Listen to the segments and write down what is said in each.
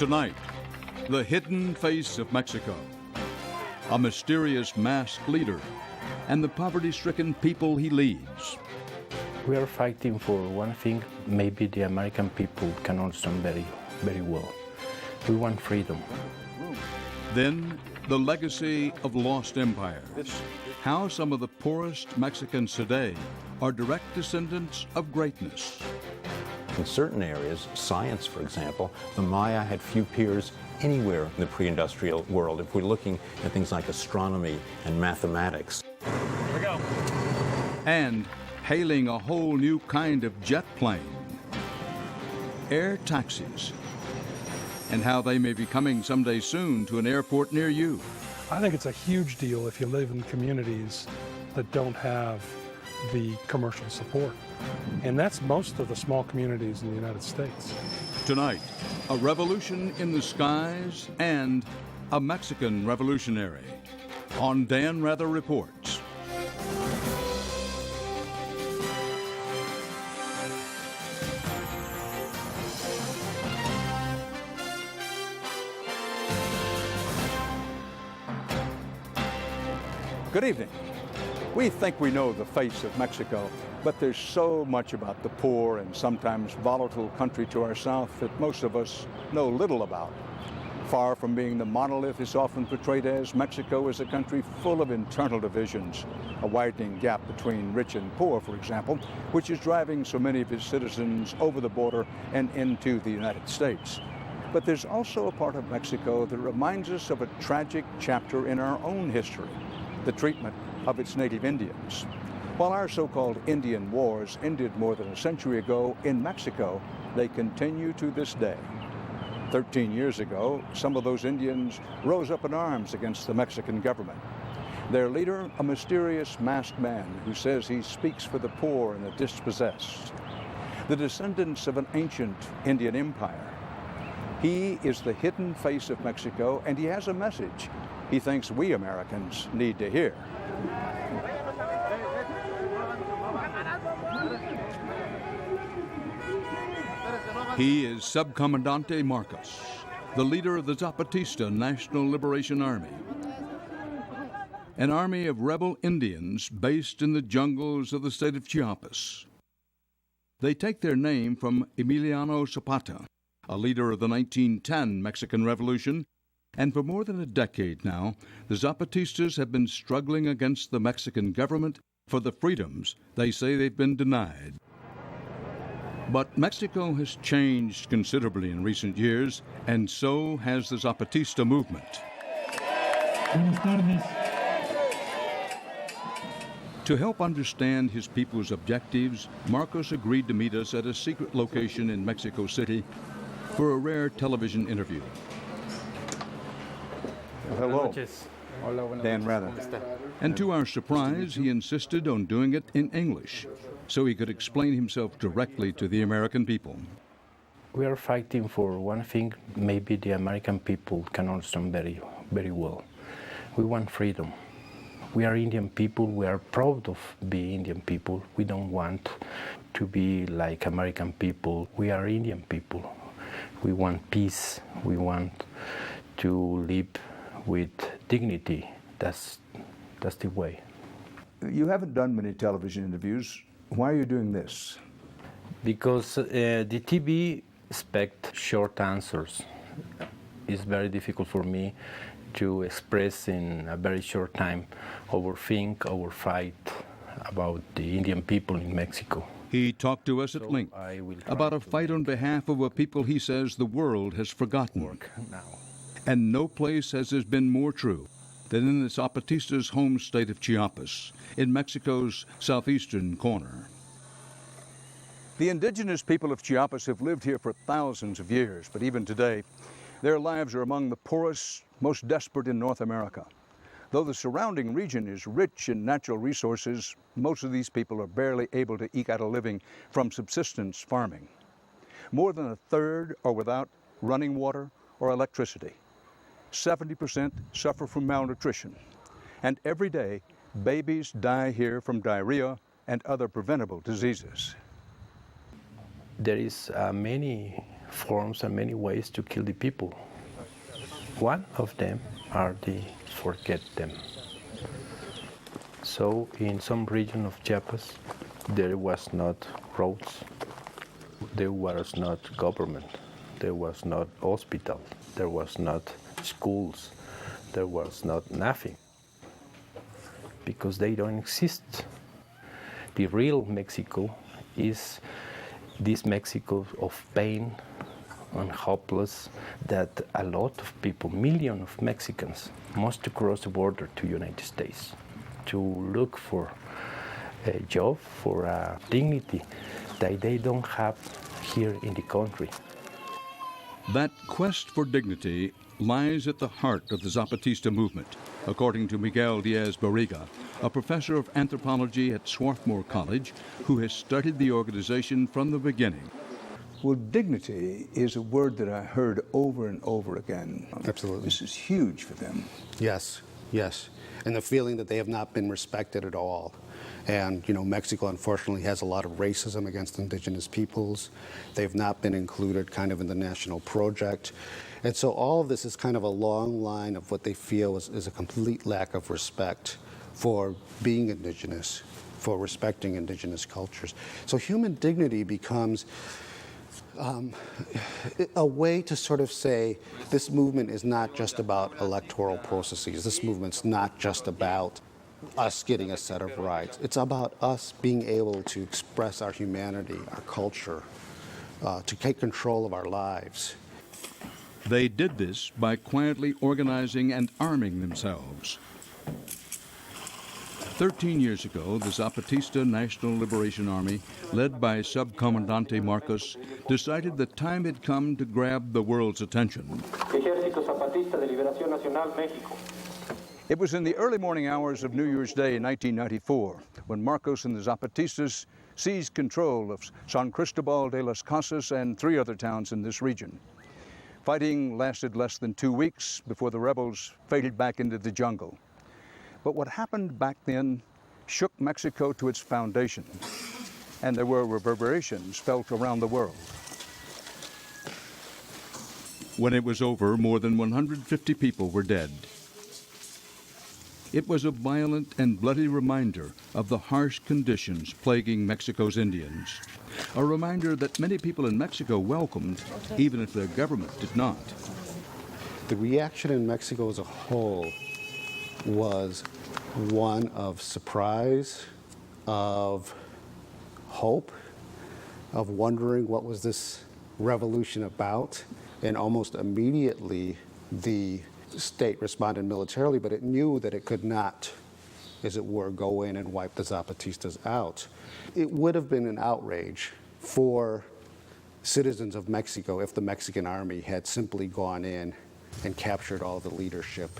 Tonight, the hidden face of Mexico, a mysterious masked leader, and the poverty-stricken people he leads. We are fighting for one thing maybe the American people can understand very, very well. We want freedom. Then, the legacy of lost empires. How some of the poorest Mexicans today are direct descendants of greatness. In certain areas, science, for example, the Maya had few peers anywhere in the pre-industrial world. If we're looking at things like astronomy and mathematics. Here we go. And hailing a whole new kind of jet plane. Air taxis. And how they may be coming someday soon to an airport near you. I think it's a huge deal if you live in communities that don't have the commercial support. And that's most of the small communities in the United States. Tonight, a revolution in the skies and a Mexican revolutionary. On Dan Rather Reports. Good evening. We think we know the face of Mexico, but there's so much about the poor and sometimes volatile country to our south that most of us know little about. Far from being the monolith it's often portrayed as, Mexico is a country full of internal divisions, a widening gap between rich and poor, for example, which is driving so many of its citizens over the border and into the United States. But there's also a part of Mexico that reminds us of a tragic chapter in our own history, the treatment of its native Indians. While our so-called Indian wars ended more than a century ago, in Mexico, they continue to this day. 13 years ago, some of those Indians rose up in arms against the Mexican government. Their leader, a mysterious masked man who says he speaks for the poor and the dispossessed. The descendants of an ancient Indian empire. He is the hidden face of Mexico, and he has a message he thinks we Americans need to hear. He is Subcomandante Marcos, the leader of the Zapatista National Liberation Army, an army of rebel Indians based in the jungles of the state of Chiapas. They take their name from Emiliano Zapata, a leader of the 1910 Mexican Revolution, and for more than a decade now, the Zapatistas have been struggling against the Mexican government for the freedoms they say they've been denied. But Mexico has changed considerably in recent years, and so has the Zapatista movement. To help understand his people's objectives, Marcos agreed to meet us at a secret location in Mexico City for a rare television interview. Hello, Dan Rather. And to our surprise, he insisted on doing it in English, so he could explain himself directly to the American people. We are fighting for one thing maybe the American people can understand very, very well. We want freedom. We are Indian people. We are proud of being Indian people. We don't want to be like American people. We are Indian people. We want peace. We want to live with dignity. That's the way. You haven't done many television interviews. Why are you doing this? Because the TV expect short answers. It's very difficult for me to express in a very short time our fight about the Indian people in Mexico. He talked to us at length about a fight on behalf of a people he says the world has forgotten. And no place has this been more true than in the Zapatistas' home state of Chiapas, in Mexico's southeastern corner. The indigenous people of Chiapas have lived here for thousands of years, but even today, their lives are among the poorest, most desperate in North America. Though the surrounding region is rich in natural resources, most of these people are barely able to eke out a living from subsistence farming. More than a third are without running water or electricity. 70% suffer from malnutrition. And every day, babies die here from diarrhea and other preventable diseases. There is many forms and many ways to kill the people. One of them are the forget them. So in some region of Chiapas, there was not roads, there was not government, there was not hospital, there was not schools, there was not nothing, because they don't exist. The real Mexico is this Mexico of pain and hopeless that a lot of people, millions of Mexicans, must cross the border to United States to look for a job, for a dignity that they don't have here in the country. That quest for dignity lies at the heart of the Zapatista movement, according to Miguel Diaz-Barriga, a professor of anthropology at Swarthmore College who has studied the organization from the beginning. Well, dignity is a word that I heard over and over again. Absolutely. This is huge for them. Yes, yes. And the feeling that they have not been respected at all. And, you know, Mexico unfortunately has a lot of racism against indigenous peoples. They've not been included kind of in the national project. And so all of this is kind of a long line of what they feel is a complete lack of respect for being indigenous, for respecting indigenous cultures. So human dignity becomes a way to sort of say this movement is not just about electoral processes. This movement's not just about us getting a set of rights. It's about us being able to express our humanity, our culture, to take control of our lives. They did this by quietly organizing and arming themselves. 13 years ago, the Zapatista National Liberation Army, led by Subcomandante Marcos, decided the time had come to grab the world's attention. Ejército Zapatista de Liberación Nacional, México. It was in the early morning hours of New Year's Day in 1994 when Marcos and the Zapatistas seized control of San Cristobal de las Casas and 3 other towns in this region. Fighting lasted less than 2 weeks before the rebels faded back into the jungle. But what happened back then shook Mexico to its foundation, and there were reverberations felt around the world. When it was over, more than 150 people were dead. It was a violent and bloody reminder of the harsh conditions plaguing Mexico's Indians. A reminder that many people in Mexico welcomed, even if their government did not. The reaction in Mexico as a whole was one of surprise, of hope, of wondering what was this revolution about, and almost immediately the state responded militarily, but it knew that it could not, as it were, go in and wipe the Zapatistas out. It would have been an outrage for citizens of Mexico if the Mexican army had simply gone in and captured all the leadership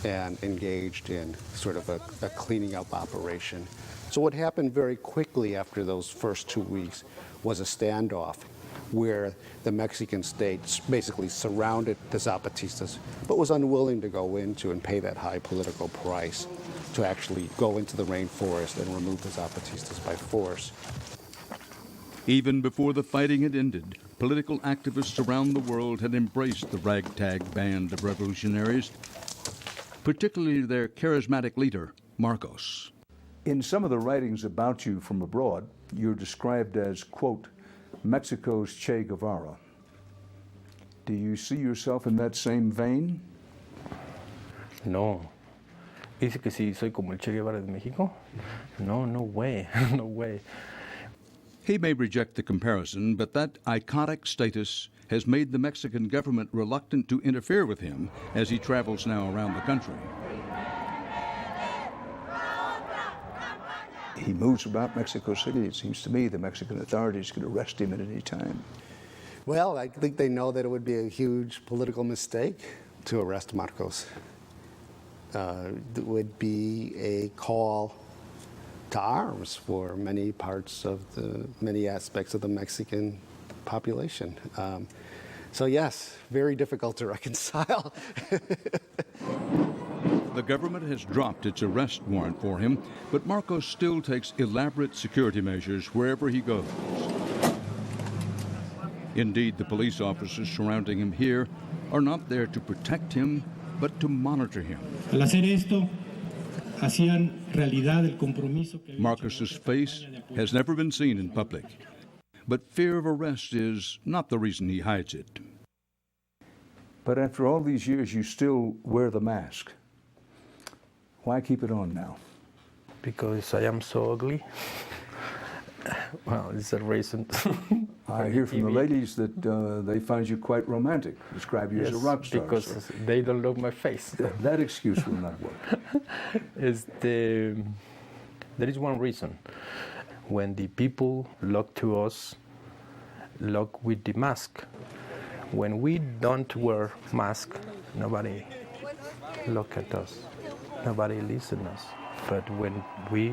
and engaged in sort of a cleaning up operation. So what happened very quickly after those first 2 weeks was a standoff where the Mexican state basically surrounded the Zapatistas, but was unwilling to go into and pay that high political price to actually go into the rainforest and remove the Zapatistas by force. Even before the fighting had ended, political activists around the world had embraced the ragtag band of revolutionaries, particularly their charismatic leader, Marcos. In some of the writings about you from abroad, you're described as, quote, Mexico's Che Guevara. Do you see yourself in that same vein? No. Dice que si soy como el Che Guevara de México? No, no way, no way. He may reject the comparison, but that iconic status has made the Mexican government reluctant to interfere with him as he travels now around the country. He moves about Mexico City. It seems to me the Mexican authorities could arrest him at any time. Well, I think they know that it would be a huge political mistake to arrest Marcos. It would be a call to arms for many parts of many aspects of the Mexican population. So yes, very difficult to reconcile. The government has dropped its arrest warrant for him, but Marcos still takes elaborate security measures wherever he goes. Indeed, the police officers surrounding him here are not there to protect him, but to monitor him. Al hacer esto, hacían realidad el compromiso que Marcus's face has never been seen in public, but fear of arrest is not the reason he hides it. But after all these years, you still wear the mask. Why keep it on now? Because I am so ugly. Well, it's a reason. I hear from the ladies that they find you quite romantic, describe you as a rock star. Because they don't love my face. That excuse will not work. There is one reason. When the people look to us, look with the mask. When we don't wear mask, nobody look at us. Nobody listen us. But when we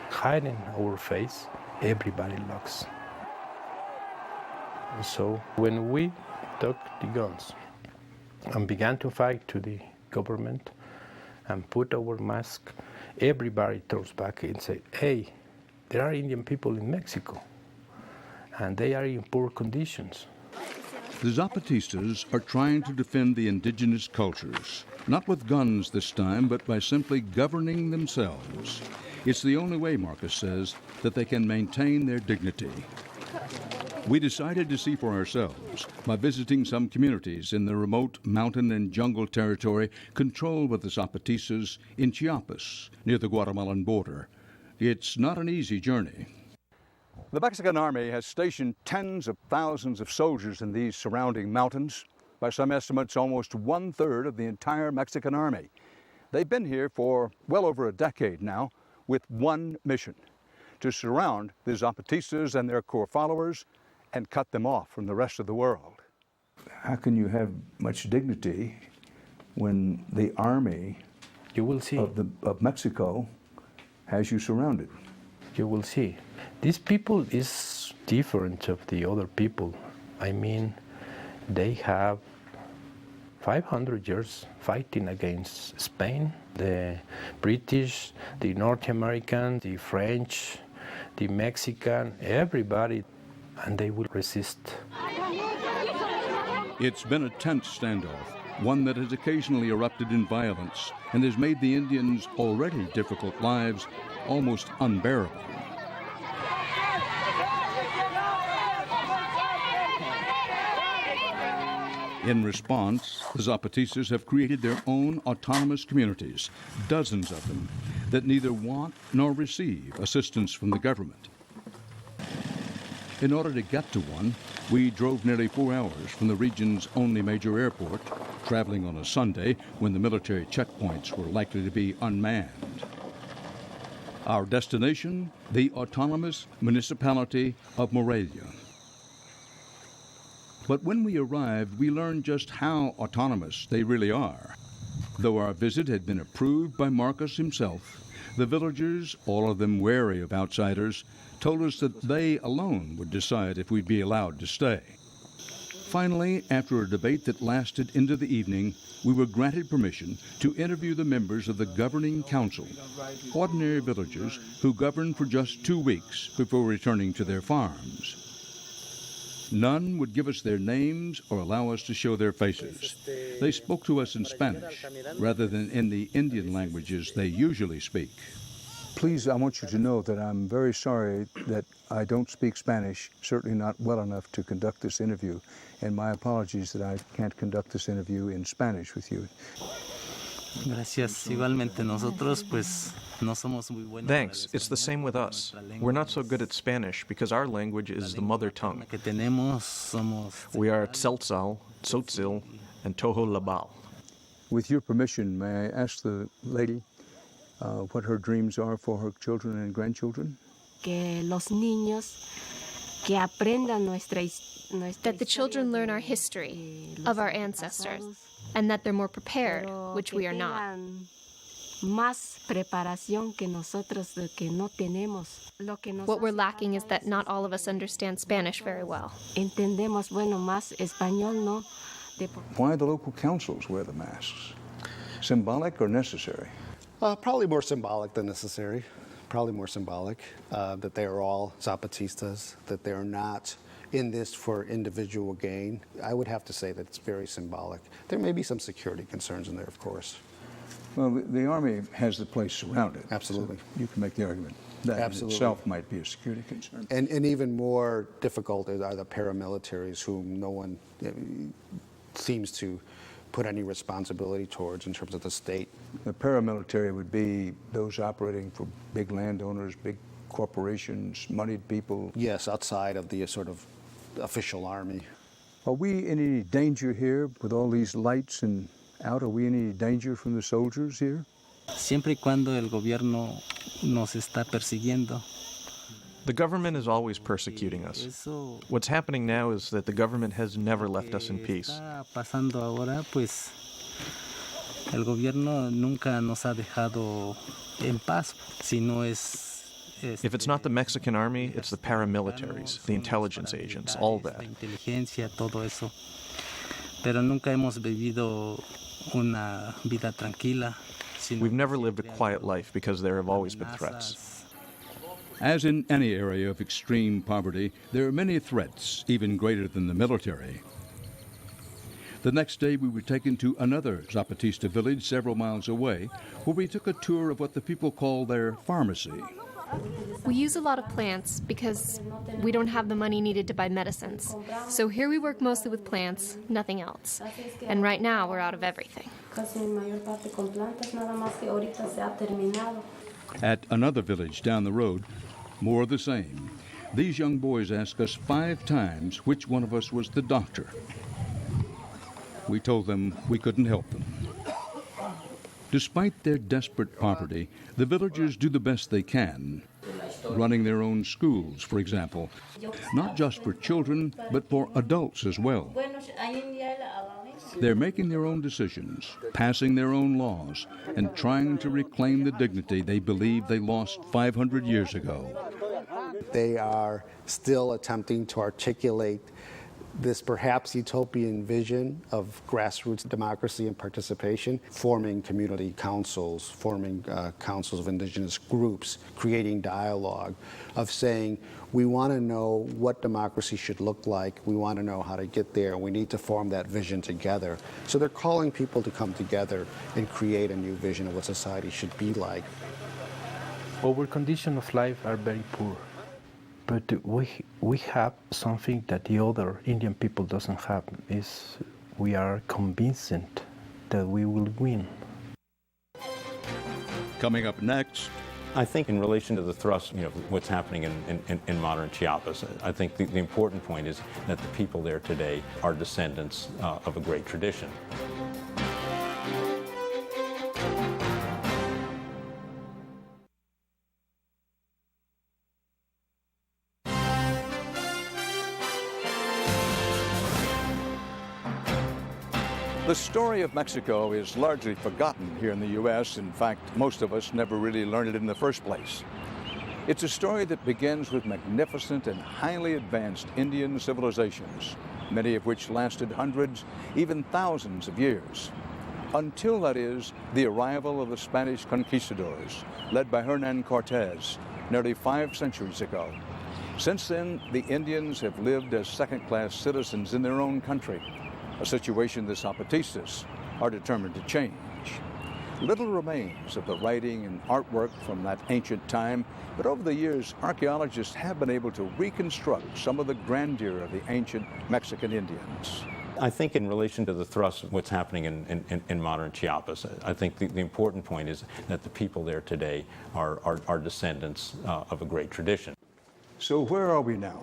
hide in our face, everybody looks. So when we took the guns and began to fight to the government and put our mask, everybody turns back and say, hey, there are Indian people in Mexico and they are in poor conditions. The Zapatistas are trying to defend the indigenous cultures, not with guns this time, but by simply governing themselves. It's the only way, Marcus says, that they can maintain their dignity. We decided to see for ourselves by visiting some communities in the remote mountain and jungle territory controlled by the Zapatistas in Chiapas, near the Guatemalan border. It's not an easy journey. The Mexican Army has stationed tens of thousands of soldiers in these surrounding mountains. By some estimates, almost 1/3 of the entire Mexican Army. They've been here for well over a decade now with one mission: to surround the Zapatistas and their core followers and cut them off from the rest of the world. How can you have much dignity when the army You will see. of Mexico has you surrounded? You will see. These people is different of the other people. I mean, they have 500 years fighting against Spain, the British, the North American, the French, the Mexican, everybody, and they will resist. It's been a tense standoff, one that has occasionally erupted in violence and has made the Indians' already difficult lives almost unbearable. In response, the Zapatistas have created their own autonomous communities, dozens of them, that neither want nor receive assistance from the government. In order to get to one, we drove nearly 4 hours from the region's only major airport, traveling on a Sunday when the military checkpoints were likely to be unmanned. Our destination, the autonomous municipality of Morelia. But when we arrived, we learned just how autonomous they really are. Though our visit had been approved by Marcus himself, the villagers, all of them wary of outsiders, told us that they alone would decide if we'd be allowed to stay. Finally, after a debate that lasted into the evening, we were granted permission to interview the members of the governing council, ordinary villagers who governed for just 2 weeks before returning to their farms. None would give us their names or allow us to show their faces. They spoke to us in Spanish rather than in the Indian languages they usually speak. Please, I want you to know that I'm very sorry that I don't speak Spanish, certainly not well enough to conduct this interview, and my apologies that I can't conduct this interview in Spanish with you. Gracias. Igualmente nosotros pues no somos muy buenos. Thanks. It's the same with us. We're not so good at Spanish because our language is the mother tongue. Que tenemos somos. We are Tzeltal, Tzotzil, and Toho Labal. With your permission, may I ask the lady what her dreams are for her children and grandchildren? Que los niños que aprendan nuestra that the children learn our history of our ancestors, and that they're more prepared, which we are not. Más preparación que nosotros de que no tenemos. What we're lacking is that not all of us understand Spanish very well. Entendemos, bueno, más español, no. Why the local councils wear the masks? Symbolic or necessary? Probably more symbolic than necessary. Probably more symbolic that they are all Zapatistas, that they are not in this for individual gain. I would have to say that it's very symbolic. There may be some security concerns in there, of course. Well, the Army has the place surrounded. Absolutely. So you can make the argument that Absolutely. in itself might be a security concern. And even more difficult are the paramilitaries, whom no one seems to put any responsibility towards in terms of the state. The paramilitary would be those operating for big landowners, big corporations, moneyed people. Yes, outside of the sort of official army. Are we in any danger here with all these lights and out? Are we in any danger from the soldiers here? Siempre y cuando el gobierno nos está persiguiendo. The government is always persecuting us. What's happening now is that the government has never left us in peace. Está pasando ahora, pues el gobierno nunca nos ha dejado en paz, sino es. If it's not the Mexican army, it's the paramilitaries, the intelligence agents, all that. La inteligencia, todo eso. Pero nunca hemos vivido una vida tranquila. We've never lived a quiet life because there have always been threats. As in any area of extreme poverty, there are many threats, even greater than the military. The next day, we were taken to another Zapatista village several miles away, where we took a tour of what the people call their pharmacy. We use a lot of plants because we don't have the money needed to buy medicines. So here we work mostly with plants, nothing else. And right now, we're out of everything. At another village down the road, more of the same. These young boys asked us 5 times which one of us was the doctor. We told them we couldn't help them. Despite their desperate poverty, the villagers do the best they can, running their own schools, for example, not just for children, but for adults as well. They're making their own decisions, passing their own laws, and trying to reclaim the dignity they believe they lost 500 years ago. They are still attempting to articulate this perhaps utopian vision of grassroots democracy and participation, forming community councils, forming councils of indigenous groups, creating dialogue, of saying, we want to know what democracy should look like, we want to know how to get there, and we need to form that vision together. So they're calling people to come together and create a new vision of what society should be like. Our conditions of life are very poor. But we have something that the other Indian people doesn't have, is we are convinced that we will win. Coming up next. I think in relation to the thrust, what's happening in modern Chiapas, I think the important point is that the people there today are descendants of a great tradition. The story of Mexico is largely forgotten here in the U.S. In fact, most of us never really learned it in the first place. It's a story that begins with magnificent and highly advanced Indian civilizations, many of which lasted hundreds, even thousands of years. Until, that is, the arrival of the Spanish conquistadors, led by Hernan Cortez, nearly 5 centuries ago. Since then, the Indians have lived as second-class citizens in their own country, a situation the Zapatistas are determined to change. Little remains of the writing and artwork from that ancient time, but over the years, archaeologists have been able to reconstruct some of the grandeur of the ancient Mexican Indians. I think in relation to the thrust of what's happening in modern Chiapas, I think the important point is that the people there today are descendants of a great tradition. So where are we now?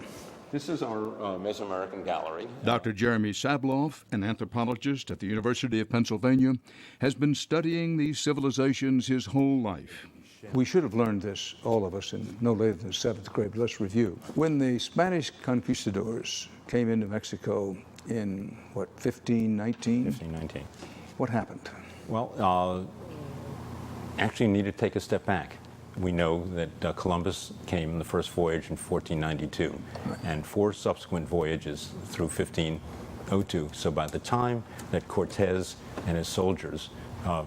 This is our Mesoamerican gallery. Dr. Jeremy Sabloff, an anthropologist at the University of Pennsylvania, has been studying these civilizations his whole life. We should have learned this, all of us, in no later than 7th grade. But let's review. When the Spanish conquistadors came into Mexico in, 1519? 1519. What happened? Well, actually need to take a step back. We know that Columbus came in the first voyage in 1492, and 4 subsequent voyages through 1502. So by the time that Cortez and his soldiers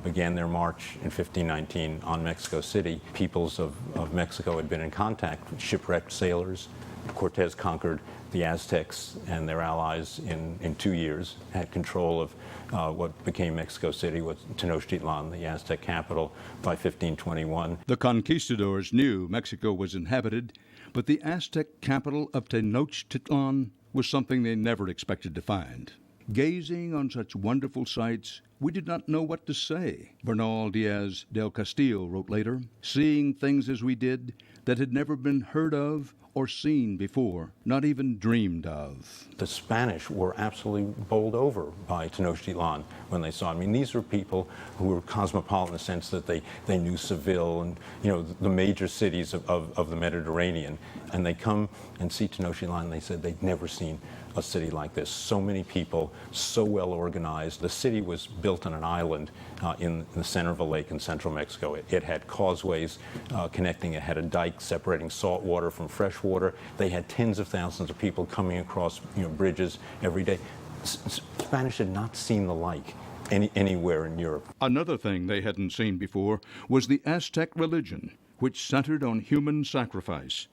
began their march in 1519 on Mexico City, peoples of Mexico had been in contact with shipwrecked sailors. Cortez conquered The Aztecs and their allies in 2 years had control of what became Mexico City, what Tenochtitlan, the Aztec capital, by 1521. The conquistadors knew Mexico was inhabited, but the Aztec capital of Tenochtitlan was something they never expected to find. Gazing on such wonderful sights, we did not know what to say, Bernal Diaz del Castillo wrote later, seeing things as we did that had never been heard of or seen before, not even dreamed of. The Spanish were absolutely bowled over by Tenochtitlan when they saw it. I mean, these were people who were cosmopolitan in the sense that they knew Seville and, the major cities of the Mediterranean. And they come and see Tenochtitlan and they said they'd never seen a city like this. So many people, so well organized. The city was built on an island in the center of a lake in central Mexico. It had causeways connecting. It had a dike separating salt water from fresh water. They had tens of thousands of people coming across bridges every day. Spanish had not seen the like anywhere in Europe. Another thing they hadn't seen before was the Aztec religion, which centered on human sacrifice,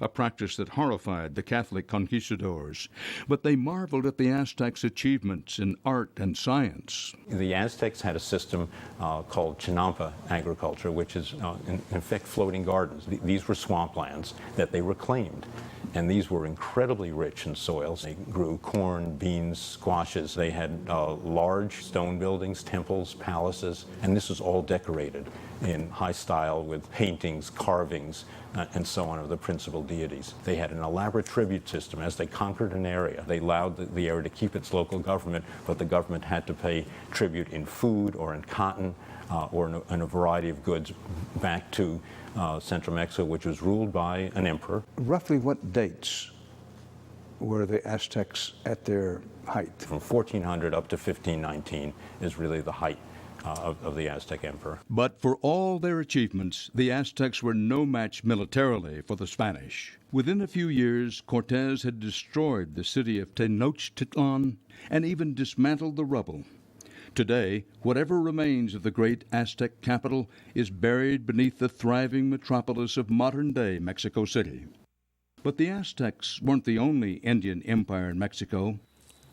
a practice that horrified the Catholic conquistadors. But they marveled at the Aztecs' achievements in art and science. The Aztecs had a system called chinampa agriculture, which is, in effect, floating gardens. These were swamplands that they reclaimed. And these were incredibly rich in soils. They grew corn, beans, squashes. They had large stone buildings, temples, palaces, and this was all decorated in high style with paintings, carvings, and so on of the principal deities. They had an elaborate tribute system. As they conquered an area, they allowed the area to keep its local government, but the government had to pay tribute in food or in cotton or in a variety of goods back to central Mexico, which was ruled by an emperor. Roughly what dates were the Aztecs at their height? From 1400 up to 1519 is really the height of the Aztec emperor. But for all their achievements, the Aztecs were no match militarily for the Spanish. Within a few years, Cortés had destroyed the city of Tenochtitlan and even dismantled the rubble. Today, whatever remains of the great Aztec capital is buried beneath the thriving metropolis of modern-day Mexico City. But the Aztecs weren't the only Indian empire in Mexico.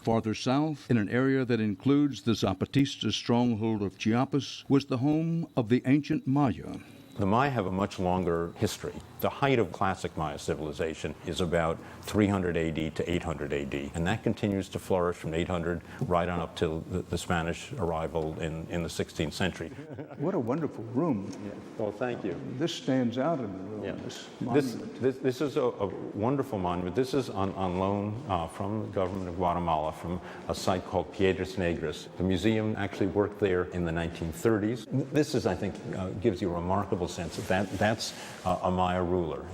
Farther south, in an area that includes the Zapatista stronghold of Chiapas, was the home of the ancient Maya. The Maya have a much longer history. The height of classic Maya civilization is about 300 AD to 800 AD, and that continues to flourish from 800 right on up till the Spanish arrival in the 16th century. What a wonderful room. Yeah. Well, thank you. This stands out in the room, yeah. this monument. This is a wonderful monument. This is on loan from the government of Guatemala from a site called Piedras Negras. The museum actually worked there in the 1930s. This is, I think, gives you a remarkable sense that that's a Maya ruler.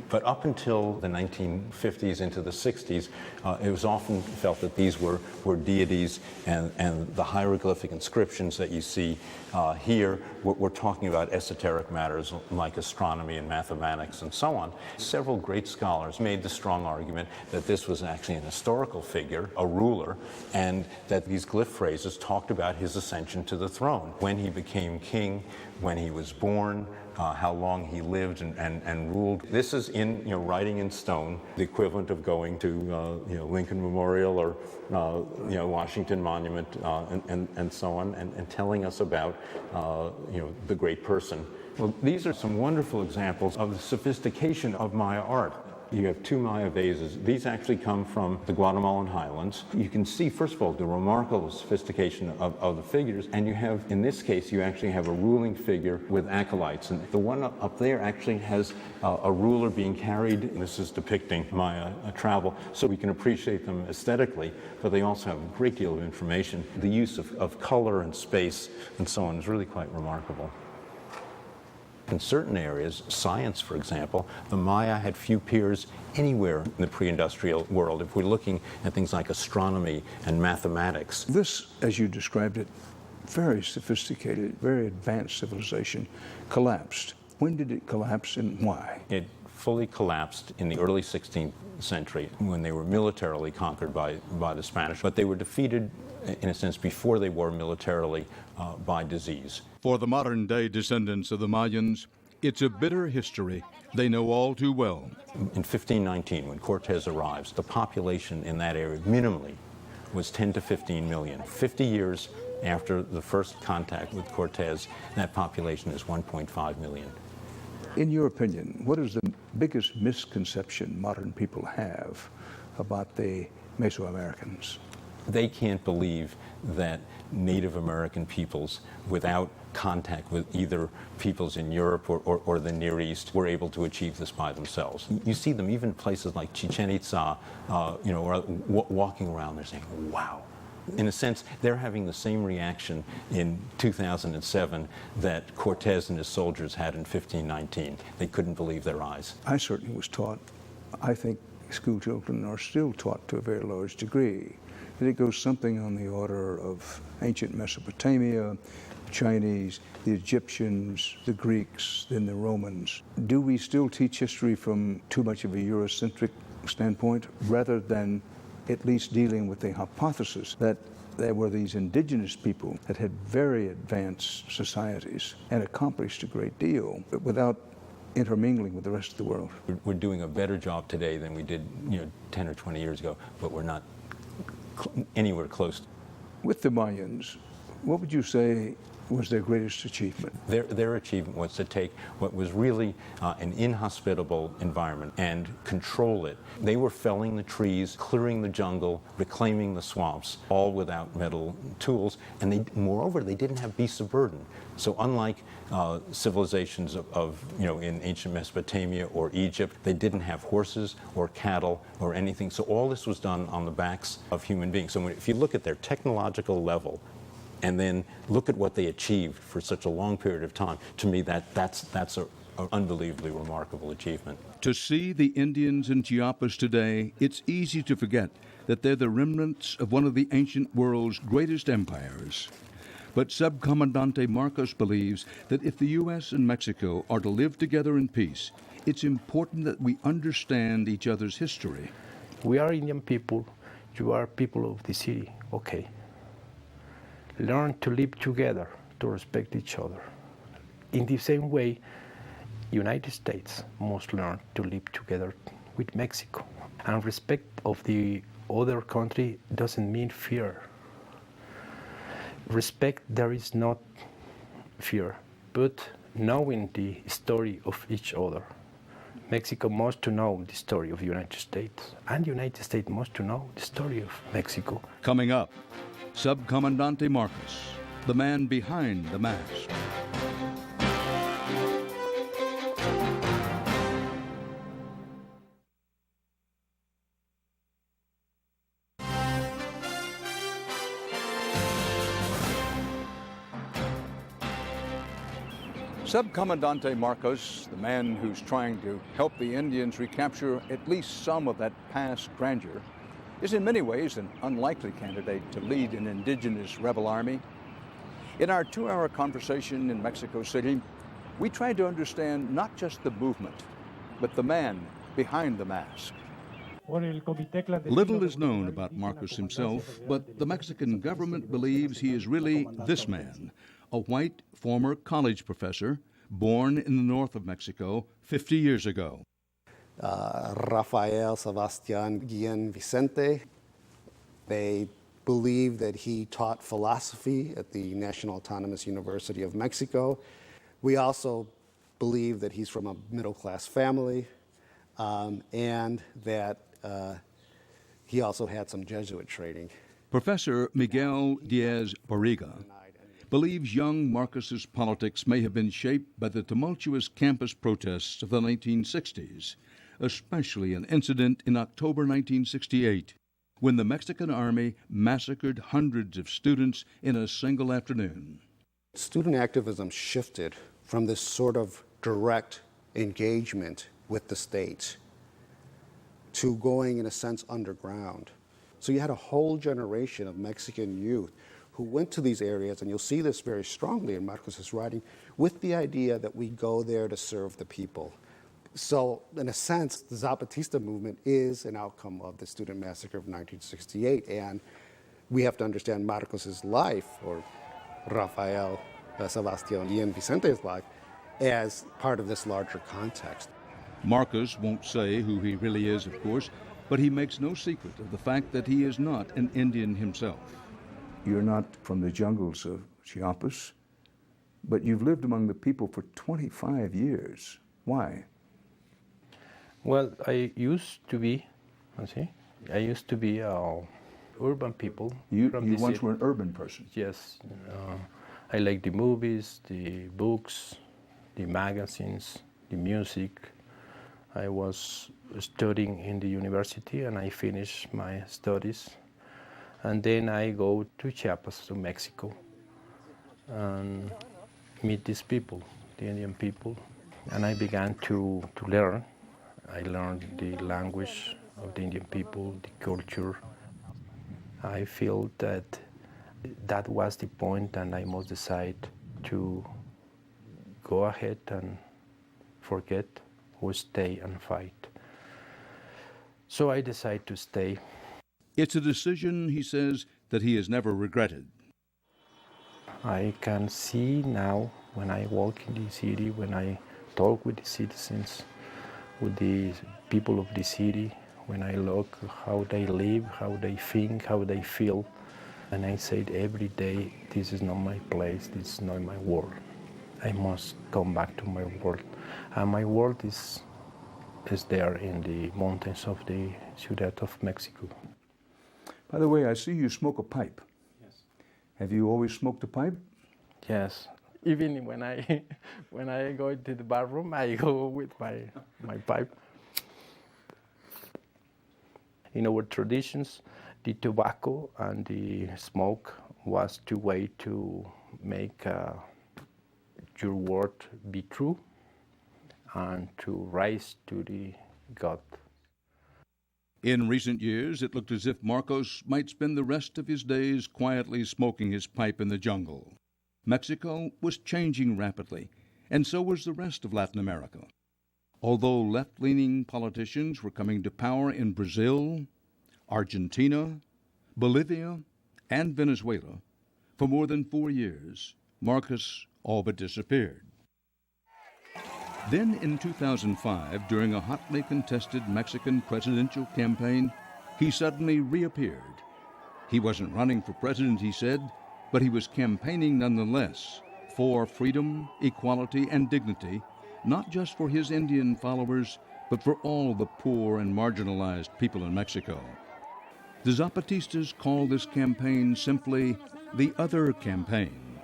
But up until the 1950s into the 60s, it was often felt that these were deities, and the hieroglyphic inscriptions that you see here, we're talking about esoteric matters like astronomy and mathematics and so on. Several great scholars made the strong argument that this was actually an historical figure, a ruler, and that these glyph phrases talked about his ascension to the throne, when he became king, when he was born, how long he lived and ruled. This is in writing in stone, the equivalent of going to Lincoln Memorial or Washington Monument and so on, and telling us about the great person. Well, these are some wonderful examples of the sophistication of Maya art. You have two Maya vases. These actually come from the Guatemalan highlands. You can see, first of all, the remarkable sophistication of the figures. And you have, in this case, you actually have a ruling figure with acolytes. And the one up there actually has a ruler being carried. And this is depicting Maya travel, so we can appreciate them aesthetically. But they also have a great deal of information. The use of color and space and so on is really quite remarkable. In certain areas, science, for example, the Maya had few peers anywhere in the pre-industrial world. If we're looking at things like astronomy and mathematics. This, as you described it, very sophisticated, very advanced civilization, collapsed. When did it collapse and why? It fully collapsed in the early 16th century when they were militarily conquered by the Spanish, but they were defeated, in a sense, before they were militarily by disease. For the modern-day descendants of the Mayans, It's a bitter history they know all too well. In 1519, when Cortez arrives, the population in that area minimally was 10 to 15 million. 50 years after the first contact with Cortez, that population is 1.5 million. In your opinion, what is the biggest misconception modern people have about the Mesoamericans? They can't believe that Native American peoples, without contact with either peoples in Europe or the Near East, were able to achieve this by themselves. You see them even in places like Chichen Itza, or walking around, they're saying, wow. In a sense, they're having the same reaction in 2007 that Cortez and his soldiers had in 1519. They couldn't believe their eyes. I certainly was taught, I think school children are still taught to a very large degree, that it goes something on the order of ancient Mesopotamia, Chinese, the Egyptians, the Greeks, then the Romans. Do we still teach history from too much of a Eurocentric standpoint, rather than at least dealing with the hypothesis that there were these indigenous people that had very advanced societies and accomplished a great deal, but without intermingling with the rest of the world? We're doing a better job today than we did 10 or 20 years ago, but we're not anywhere close. With the Mayans, what would you say was their greatest achievement? Their achievement was to take what was really an inhospitable environment and control it. They were felling the trees, clearing the jungle, reclaiming the swamps, all without metal tools, and moreover, they didn't have beasts of burden. So unlike civilizations in ancient Mesopotamia or Egypt, they didn't have horses or cattle or anything. So all this was done on the backs of human beings. So if you look at their technological level, and then look at what they achieved for such a long period of time, to me that's an unbelievably remarkable achievement. To see the Indians in Chiapas today, it's easy to forget that they're the remnants of one of the ancient world's greatest empires. But Subcomandante Marcos believes that if the U.S. and Mexico are to live together in peace, it's important that we understand each other's history. We are Indian people, you are people of the city, okay. Learn to live together, to respect each other. In the same way, United States must learn to live together with Mexico. And respect of the other country doesn't mean fear. Respect, there is not fear, but knowing the story of each other. Mexico must to know the story of the United States, and the United States must to know the story of Mexico. Coming up, Subcomandante Marcos, the man behind the mask. Subcomandante Marcos, the man who's trying to help the Indians recapture at least some of that past grandeur, is in many ways an unlikely candidate to lead an indigenous rebel army. In our 2-hour conversation in Mexico City, we tried to understand not just the movement, but the man behind the mask. Little is known about Marcos himself, but the Mexican government believes he is really this man, a white former college professor born in the north of Mexico 50 years ago. Rafael Sebastian Guillen Vicente. They believe that he taught philosophy at the National Autonomous University of Mexico. We also believe that he's from a middle-class family, and that he also had some Jesuit training. Professor Miguel Diaz-Barriga believes young Marcos's politics may have been shaped by the tumultuous campus protests of the 1960s, especially an incident in October 1968, when the Mexican army massacred hundreds of students in a single afternoon. Student activism shifted from this sort of direct engagement with the state to going, in a sense, underground. So you had a whole generation of Mexican youth who went to these areas, and you'll see this very strongly in Marcos's writing, with the idea that we go there to serve the people. So, in a sense, the Zapatista movement is an outcome of the student massacre of 1968, and we have to understand Marcos's life, or Rafael Sebastian Guillen Vicente's life, as part of this larger context. Marcos won't say who he really is, of course, but he makes no secret of the fact that he is not an Indian himself. You're not from the jungles of Chiapas, but you've lived among the people for 25 years. Why? Well, I used to be urban people. You once were an urban person. Yes. I like the movies, the books, the magazines, the music. I was studying in the university and I finished my studies. And then I go to Chiapas, to Mexico, and meet these people, the Indian people. And I began to learn. I learned the language of the Indian people, the culture. I feel that that was the point, and I must decide to go ahead and forget or stay and fight. So I decide to stay. It's a decision, he says, that he has never regretted. I can see now when I walk in the city, when I talk with the citizens, with the people of the city, when I look how they live, how they think, how they feel, and I say every day, this is not my place, this is not my world. I must come back to my world. And my world is there in the mountains of the Ciudad of Mexico. By the way, I see you smoke a pipe. Yes. Have you always smoked a pipe? Yes. Even when I go to the bathroom, I go with my pipe. In our traditions, the tobacco and the smoke was the way to make your word be true and to rise to the God. In recent years, it looked as if Marcos might spend the rest of his days quietly smoking his pipe in the jungle. Mexico was changing rapidly, and so was the rest of Latin America. Although left-leaning politicians were coming to power in Brazil, Argentina, Bolivia, and Venezuela, for more than 4 years, Marcos all but disappeared. Then in 2005, during a hotly contested Mexican presidential campaign, he suddenly reappeared. He wasn't running for president, he said, but he was campaigning nonetheless for freedom, equality, and dignity, not just for his Indian followers, but for all the poor and marginalized people in Mexico. The Zapatistas call this campaign simply the Other Campaign.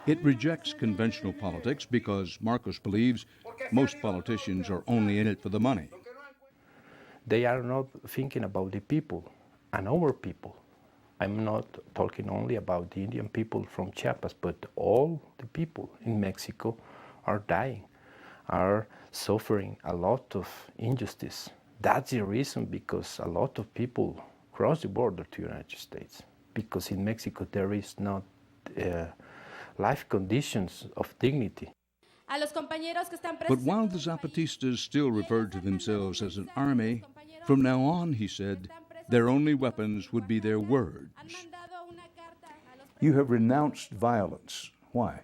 It rejects conventional politics because Marcos believes most politicians are only in it for the money. They are not thinking about the people and our people. I'm not talking only about the Indian people from Chiapas, but all the people in Mexico are dying, are suffering a lot of injustice. That's the reason because a lot of people cross the border to the United States, because in Mexico there is not life conditions of dignity. But while the Zapatistas still referred to themselves as an army, from now on, he said, their only weapons would be their words. You have renounced violence. Why?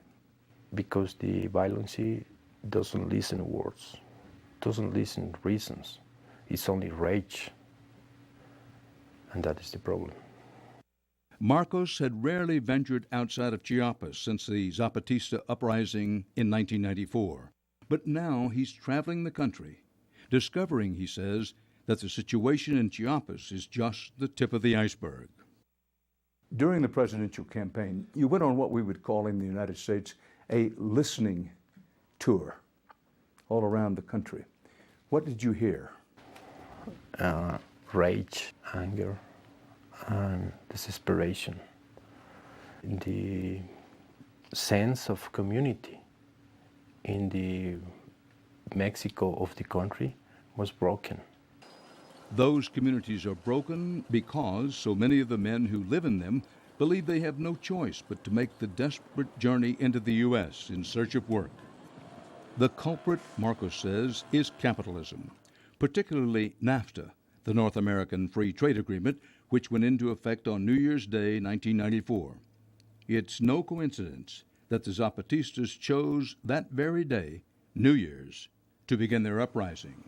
Because the violence doesn't listen to words, doesn't listen to reasons. It's only rage. And that is the problem. Marcos had rarely ventured outside of Chiapas since the Zapatista uprising in 1994. But now he's traveling the country, discovering, he says, that the situation in Chiapas is just the tip of the iceberg. During the presidential campaign, you went on what we would call in the United States a listening tour all around the country. What did you hear? Rage, anger, and desperation. The sense of community in the Mexico of the country was broken. Those communities are broken because so many of the men who live in them believe they have no choice but to make the desperate journey into the U.S. in search of work. The culprit, Marcos says, is capitalism, particularly NAFTA, the North American Free Trade Agreement, which went into effect on New Year's Day, 1994. It's no coincidence that the Zapatistas chose that very day New Year's, to begin their uprising.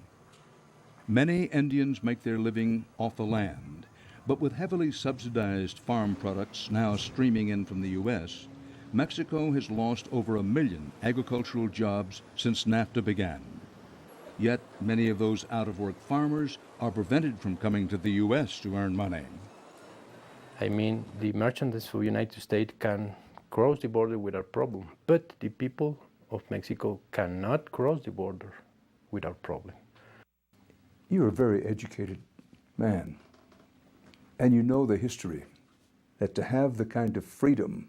Many Indians make their living off the land, but with heavily subsidized farm products now streaming in from the U.S., Mexico has lost over 1 million agricultural jobs since NAFTA began. Yet many of those out-of-work farmers are prevented from coming to the U.S. to earn money. I mean, the merchandise of the United States can cross the border without problem, but the people of Mexico cannot cross the border without problem. You're a very educated man, and you know the history, that to have the kind of freedom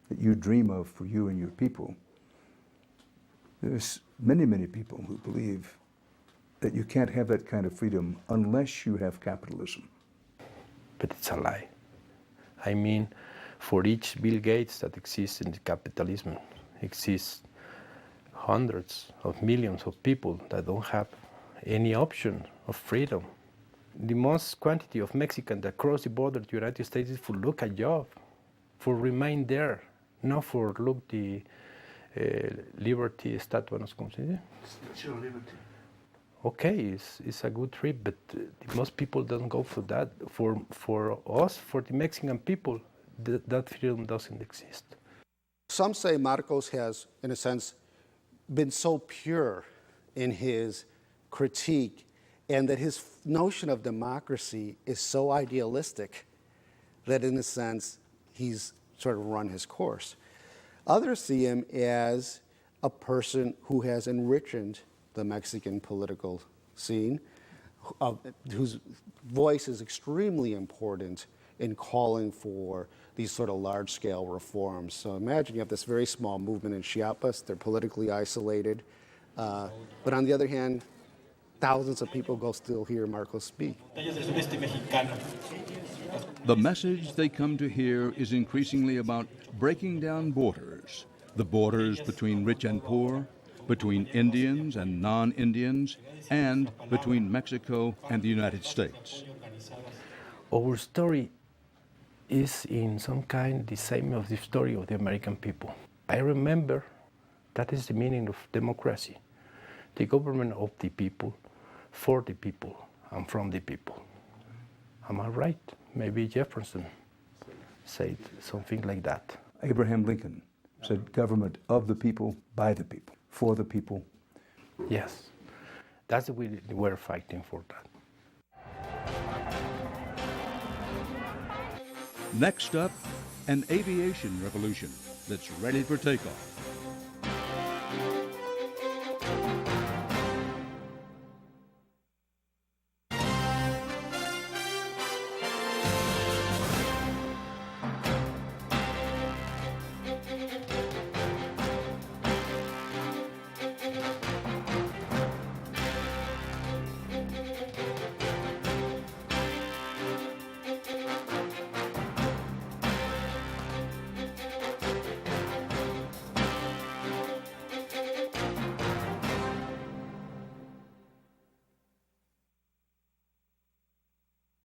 that you dream of for you and your people, there's many, many people who believe that you can't have that kind of freedom unless you have capitalism. But it's a lie. I mean, for each Bill Gates that exists in the capitalism, exists hundreds of millions of people that don't have any option of freedom. The most quantity of Mexicans that cross the border to the United States is for look a job, for remain there, not for look the liberty statue, no sé cómo se dice. Statue of Liberty. Okay, it's a good trip, but most people don't go for that. For us, for the Mexican people, that freedom doesn't exist. Some say Marcos has, in a sense, been so pure in his critique, and that his notion of democracy is so idealistic that, in a sense, he's sort of run his course. Others see him as a person who has enriched the Mexican political scene, whose voice is extremely important in calling for these sort of large-scale reforms. So imagine you have this very small movement in Chiapas. They're politically isolated. But on the other hand, thousands of people go still hear Marcos speak. The message they come to hear is increasingly about breaking down borders, the borders between rich and poor, between Indians and non-Indians, and between Mexico and the United States. Our story is in some kind the same of the story of the American people. I remember that is the meaning of democracy, the government of the people, for the people, and from the people. Am I right? Maybe Jefferson said something like that. Abraham Lincoln said government of the people, by the people, for the people. Yes, that's what we're fighting for that. Next up, an aviation revolution that's ready for takeoff.